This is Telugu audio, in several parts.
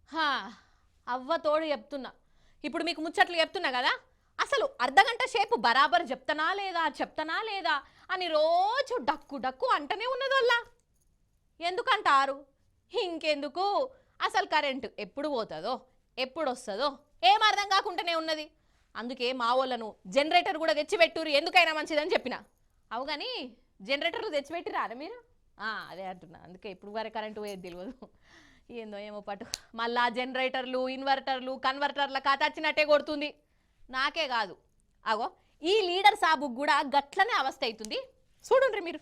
హా, అవ్వ తోడు చెప్తున్నా. ఇప్పుడు మీకు ముచ్చట్లు చెప్తున్నా కదా, అసలు అర్ధగంట సేపు బరాబర్ చెప్తానా లేదా అని రోజు డక్కు డక్కు అంటనే ఉన్నదోల్లా. ఎందుకంటారు? ఇంకెందుకు, అసలు కరెంటు ఎప్పుడు పోతుందో ఎప్పుడు వస్తుందో ఏం అర్థం కాకుండానే ఉన్నది. అందుకే మా వాళ్ళను జనరేటర్ కూడా తెచ్చిపెట్టురు, ఎందుకైనా మంచిదని చెప్పిన. అవు కానీ జనరేటర్లు తెచ్చిపెట్టిరా మీరు? అదే అంటున్నా. అందుకే ఇప్పుడు వరకు కరెంటు పోయేది తెలియదు. ఏందో ఏమో పట్టు. మళ్ళా జనరేటర్లు, ఇన్వర్టర్లు, కన్వర్టర్ల కథ వచ్చినట్టే కొడుతుంది. నాకే కాదు, అగో ఈ లీడర్ సాబుకు కూడా గట్లనే అవస్థ అవుతుంది. చూడండి మీరు.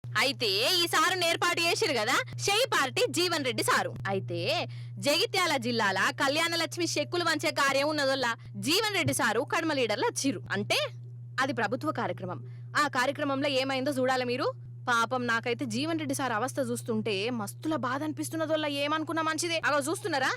అయితే ఈ సారు ఏర్పాటు చేసిరు కదా షెయి పార్టీ జీవన్ రెడ్డి సారు. అయితే జగిత్యాల జిల్లాల కళ్యాణలక్ష్మి చెక్కులు వంచే కార్యం ఉన్నదోల్లా జీవన్ రెడ్డి సారు కడమ లీడర్లు వచ్చిర్రు. అంటే అది ప్రభుత్వ కార్యక్రమం. ఆ కార్యక్రమంలో ఏమైందో చూడాలి మీరు. పాపం నాకైతే జీవన్ రెడ్డి సార్ అవస్థ చూస్తుంటే మస్తుల బాధ అనిపిస్తున్నదోల్లా. ఏమనుకున్నా మంచిదే. అగో చూస్తున్నారా,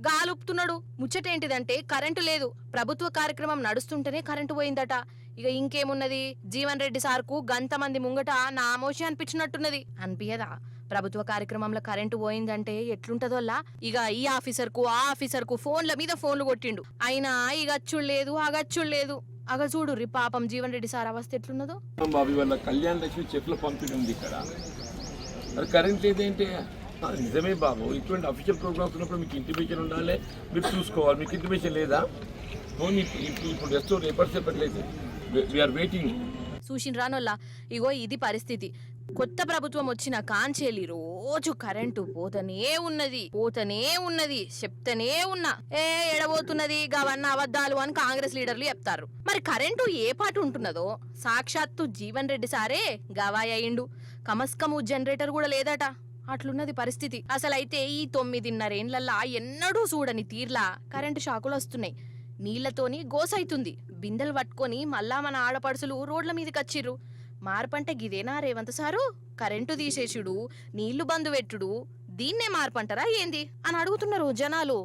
గాలుపుతున్నాడు. ముచ్చటేంటిదంటే కరెంటు లేదు, ప్రభుత్వ కార్యక్రమం నడుస్తుంటేనే కరెంటు పోయిందట. ఇక ఇంకేమున్నది, జీవన్ రెడ్డి సార్కు గంతమంది ముంగట నామోషి అనిపించినట్టున్నది. అనిపించదా? ప్రభుత్వ కార్యక్రమంలో కరెంటు పోయిందంటే ఎట్లుంటదోల్లా. ఇక ఈ ఆఫీసర్ కు ఆ ఆఫీసర్ కు ఫోన్ల మీద ఫోన్లు కొట్టిండు. అయినా ఇక అచ్చుడు లేదు అగచ్చుడు లేదు. అగ చూడు రి పాపం జీవన్ రెడ్డి సార్ అవస్థ ఎట్లున్నదో. కళ్యాణ లక్ష్మి చెక్కుల పంపిణీ ఉంది ఇక్కడ, కరెంట్ లేదేంటి? నిజమే బాబు, ఇటువంటి అఫీషియల్ ప్రోగ్రామ్స్ ఉన్నప్పుడు మీకు ఇంటిమేషన్ ఉండాలి, మీరు చూసుకోవాలి. మీకు ఇంటిమేషన్ లేదా? ఇప్పుడు రెస్టోర్ ఎప్పటిసేపట్లేదు, వీఆర్ వెయిటింగ్. చూసిన రానోల్లా, ఇగో ఇది పరిస్థితి. కొత్త ప్రభుత్వం వచ్చిన కాంచేలి రోజు కరెంటు పోతనే ఉన్నది చెప్తనే ఉన్నా. ఎడబోతున్నది గవన్న అబద్ధాలు అని కాంగ్రెస్ లీడర్లు చెప్తారు. మరి కరెంటు ఏ పాటు ఉంటున్నదో సాక్షాత్తు జీవన్ రెడ్డి సారే గవాయ్ అయిండు. కమస్కము జనరేటర్ కూడా లేదట. అట్లున్నది పరిస్థితి. అసలైతే ఈ 9.5 ఏండ్లల్లా ఎన్నడూ చూడని తీర్లా కరెంటు షాకులు వస్తున్నాయి. నీళ్లతోని గోసైతుంది. బిందెలు పట్టుకొని మళ్ళా మన ఆడపడుసులు రోడ్ల మీదకి వచ్చిర్రు. మార్పంటే గిదేనా రేవంత్ సారు? కరెంటు తీసేసుడు, నీళ్లు బంద్ పెట్టుడు, దీన్నే మార్పంటారా ఏంది అని అడుగుతున్నారు జనాలు.